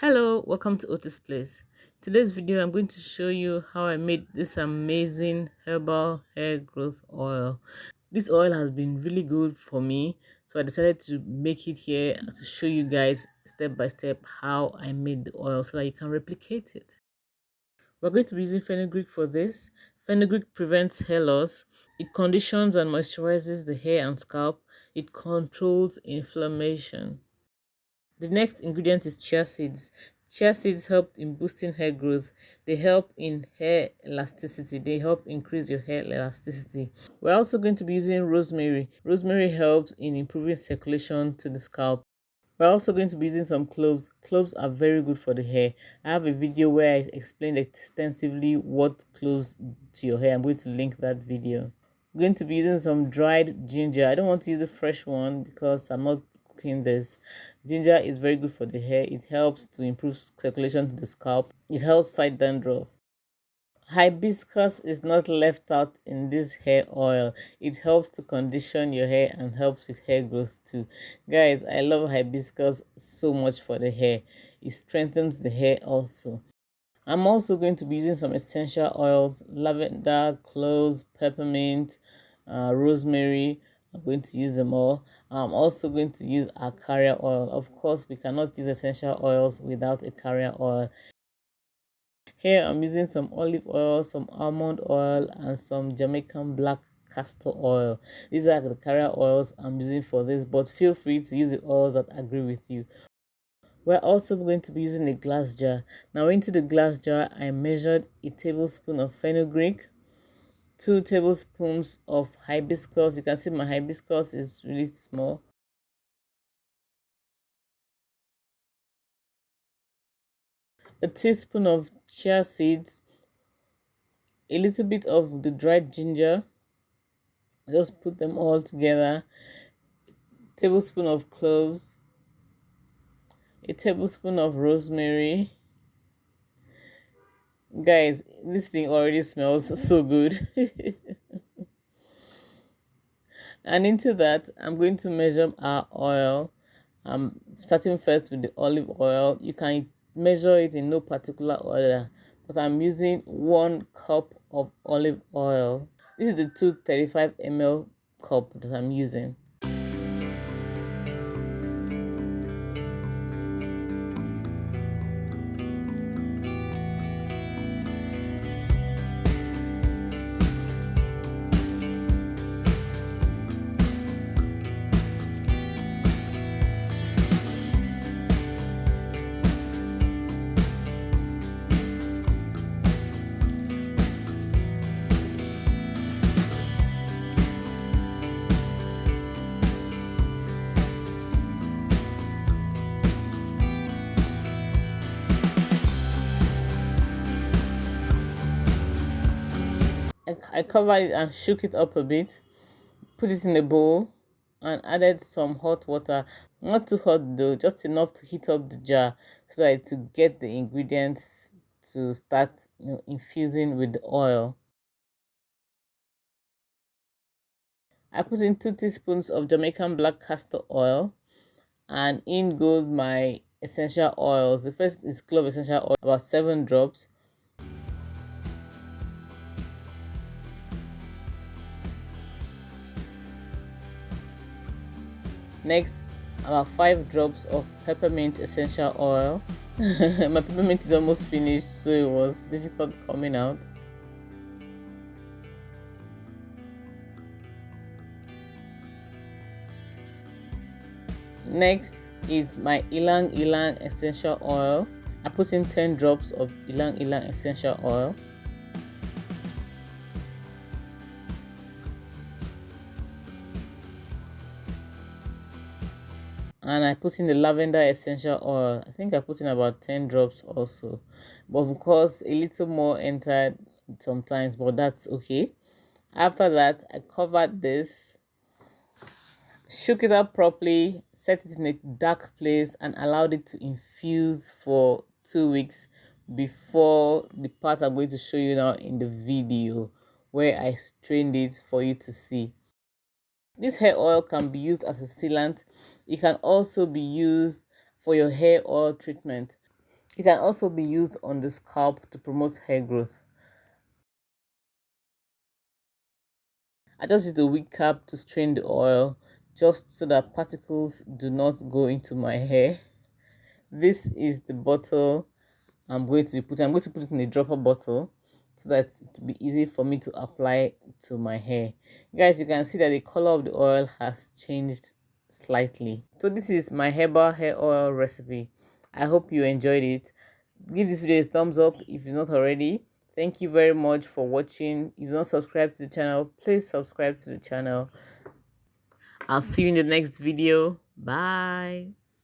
Hello, welcome to Otis Today's video, I'm going to show you how I made this amazing herbal hair growth oil. This oil has been really good for me, so I decided to make it here to show you guys step by step how I made the oil so that you can replicate it. We're going to be using fenugreek for this. Fenugreek prevents hair loss. It conditions and moisturizes the hair and scalp. It controls inflammation. The next ingredient is chia seeds. Chia seeds help in boosting hair growth. They help in hair elasticity. They help increase your hair elasticity. We're also going to be using rosemary. Rosemary helps in improving circulation to the scalp. We're also going to be using some cloves. Cloves are very good for the hair. I have a video where I explained extensively what cloves do to your hair. I'm going to link that video. I'm going to be using some dried ginger. I don't want to use the fresh one because I'm not cooking this. Ginger is very good for the hair. It helps to improve circulation to the scalp. It helps fight dandruff. Hibiscus is not left out in this hair oil. It helps to condition your hair and helps with hair growth too. Guys, I love hibiscus so much for the hair. It strengthens the hair also. I'm also going to be using some essential oils: lavender, cloves, peppermint, rosemary. I'm going to use them all. I'm also going to use a carrier oil. Of course, we cannot use essential oils without a carrier oil. Here I'm using some olive oil, some almond oil, and some Jamaican black castor oil. These are the carrier oils I'm using for this, but feel free to use the oils that agree with you. We're also going to be using a glass jar. Now into the glass jar, I measured a tablespoon of fenugreek, 2 tablespoons of hibiscus. You can see my hibiscus is really small. A teaspoon of chia seeds, a little bit of the dried ginger. Just put them all together. A tablespoon of cloves, a tablespoon of rosemary. Guys, this thing already smells so good. And into that, I'm going to measure our oil. I'm starting first with the olive oil. You can measure it in no particular order, but I'm using 1 cup of olive oil. This is the 235 ml cup that I'm using. I covered it and shook it up a bit, put it in a bowl, and added some hot water. Not too hot though, just enough to heat up the jar so that to get the ingredients to start infusing with the oil. I put in 2 teaspoons of Jamaican black castor oil, and in go my essential oils. The first is clove essential oil, about 7 drops. Next, about 5 drops of peppermint essential oil. My peppermint is almost finished, so it was difficult coming out. Next is my ylang ylang essential oil. I put in 10 drops of ylang ylang essential oil. And I put in the lavender essential oil. I think I put in about 10 drops also, but because a little more entered sometimes, but that's okay. After that, I covered this, shook it up properly, set it in a dark place, and allowed it to infuse for 2 weeks before the part I'm going to show you now in the video, where I strained it for you to see. This hair oil can be used as a sealant. It can also be used for your hair oil treatment. It can also be used on the scalp to promote hair growth. I just use the wig cap to strain the oil just so that particles do not go into my hair. This is the bottle I'm going to put it in a dropper bottle so that it will be easy for me to apply to my hair. Guys, you can see that the color of the oil has changed slightly. So this is my herbal hair oil recipe. I hope you enjoyed it. Give this video a thumbs up if you're not already. Thank you very much for watching. If you're not subscribed to the channel, please subscribe to the channel. I'll see you in the next video. Bye.